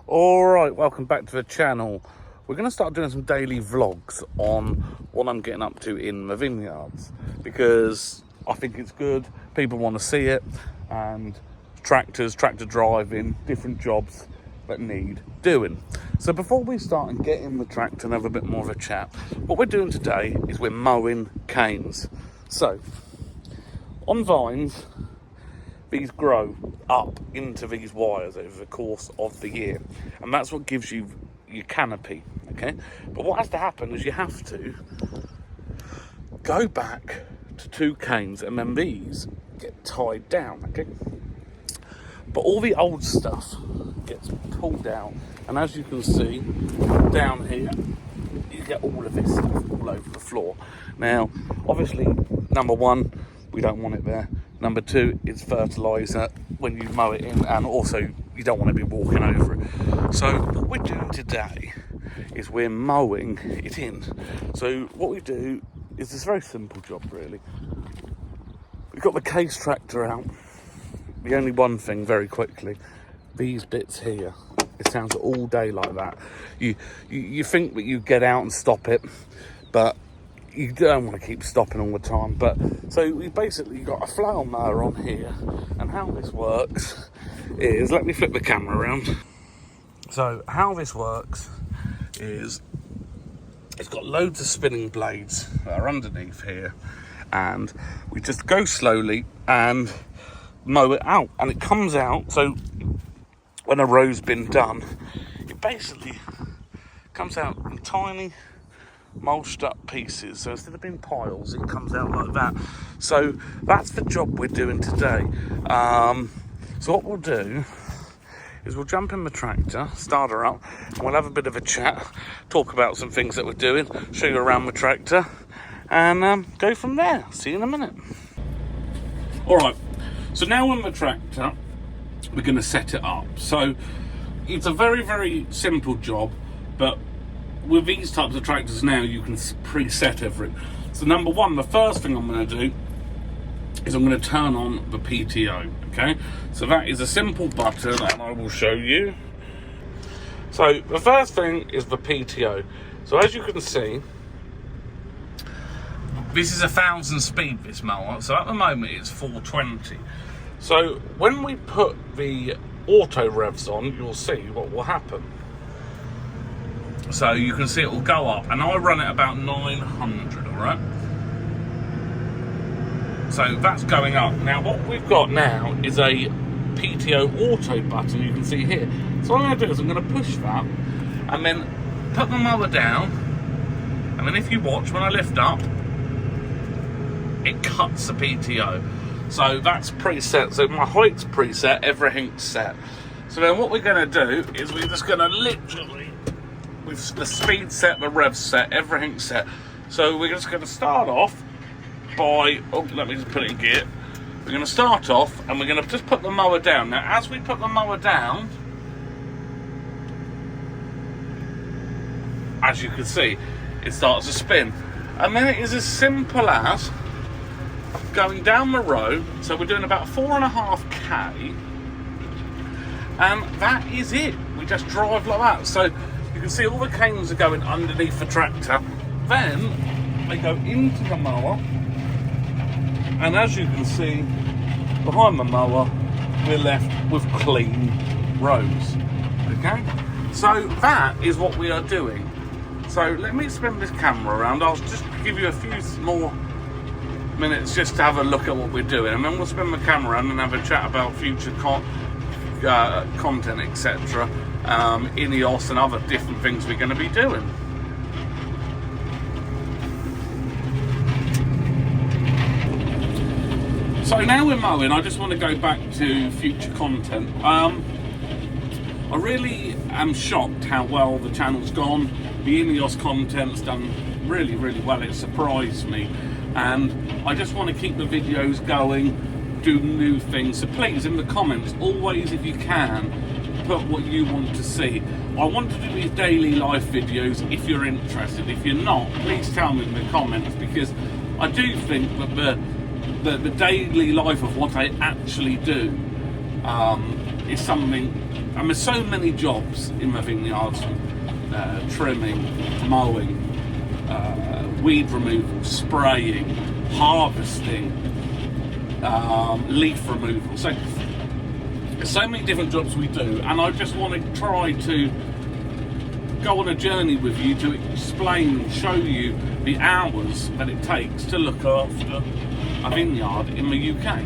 Alright, welcome back to the channel. We're going to start doing some daily vlogs on what I'm getting up to in the vineyards, because I think it's good, people want to see it, and tractor driving, different jobs that need doing. So before we start and get in the tractor and have a bit more of a chat, what we're doing today is we're mowing canes. So, on vines, these grow up into these wires over the course of the year, and that's what gives you your canopy, okay? But what has to happen is you have to go back to 2 canes, and then these get tied down, okay? But all the old stuff gets pulled out, and as you can see down here, you get all of this stuff all over the floor. Now, obviously, number one, we don't want it there. Number 2, it's fertiliser when you mow it in, and also you don't want to be walking over it. So what we're doing today is we're mowing it in. So what we do is this very simple job, really. We've got the case tractor out. The only one thing, very quickly, these bits here, it sounds all day like that. You think that you get out and stop it, but you don't want to keep stopping all the time. But so we've basically got a flail mower on here, and how this works is, let me flip the camera around. So how this works is it's got loads of spinning blades that are underneath here, and we just go slowly and mow it out, and it comes out. So when a row's been done, it basically comes out in tiny mulched up pieces. So instead of being piles, it comes out like that. So that's the job we're doing today. So what we'll do is we'll jump in the tractor, start her up, and we'll have a bit of a chat, talk about some things that we're doing, show you around the tractor, and go from there. See you in a minute. Alright, so now on the tractor, we're going to set it up. So it's a very, very simple job, but with these types of tractors now, you can preset everything. So number one, the first thing I'm going to do is I'm going to turn on the PTO, okay? So that is a simple button, and I will show you. So the first thing is the PTO. So as you can see, this is 1,000 speed, this mower. So at the moment it's 420. So when we put the auto revs on, you'll see what will happen. So you can see it will go up, and I run it about 900, all right? So that's going up. Now what we've got now is a PTO auto button, you can see here. So what I'm going to do is I'm going to push that, and then put the mower down, and then if you watch, when I lift up, it cuts the PTO. So that's preset, so my height's preset, everything's set. So then what we're going to do is we're just going to literally, with the speed set, the rev set, everything set. So we're just going to start off by, oh, let me just put it in gear. We're going to start off, and we're going to just put the mower down. Now, as we put the mower down, as you can see, it starts to spin. And then it is as simple as going down the road. So we're doing about 4.5k, and that is it. We just drive like that. So you can see all the canes are going underneath the tractor. Then they go into the mower, and as you can see behind the mower, we're left with clean rows. Okay, so that is what we are doing. So let me spin this camera around. I'll just give you a few more minutes just to have a look at what we're doing, and then we'll spin the camera around and have a chat about future content, etc. Ineos and other different things we're going to be doing. So now we're mowing, I just want to go back to future content. I really am shocked how well the channel's gone. The Ineos content's done really, really well. It surprised me, and I just want to keep the videos going, do new things. So please, in the comments, always, if you can, put what you want to see. I want to do these daily life videos if you're interested. If you're not, please tell me in the comments, because I do think that the daily life of what I actually do is something And there's so many jobs in my vineyards, trimming, mowing, weed removal, spraying, harvesting, leaf removal. So there's so many different jobs we do, and I just want to try to go on a journey with you to explain and show you the hours that it takes to look after a vineyard in the UK.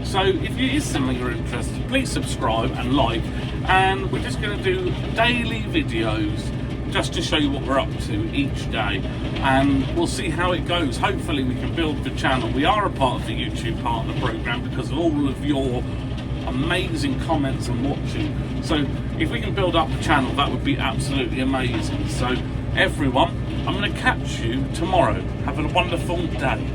So if it is something you're interested in, please subscribe and like, and we're just going to do daily videos just to show you what we're up to each day, and we'll see how it goes. Hopefully we can build the channel. We are a part of the YouTube partner program because of all of your amazing comments and watching. So if we can build up the channel, that would be absolutely amazing. So everyone, I'm going to catch you tomorrow. Have a wonderful day.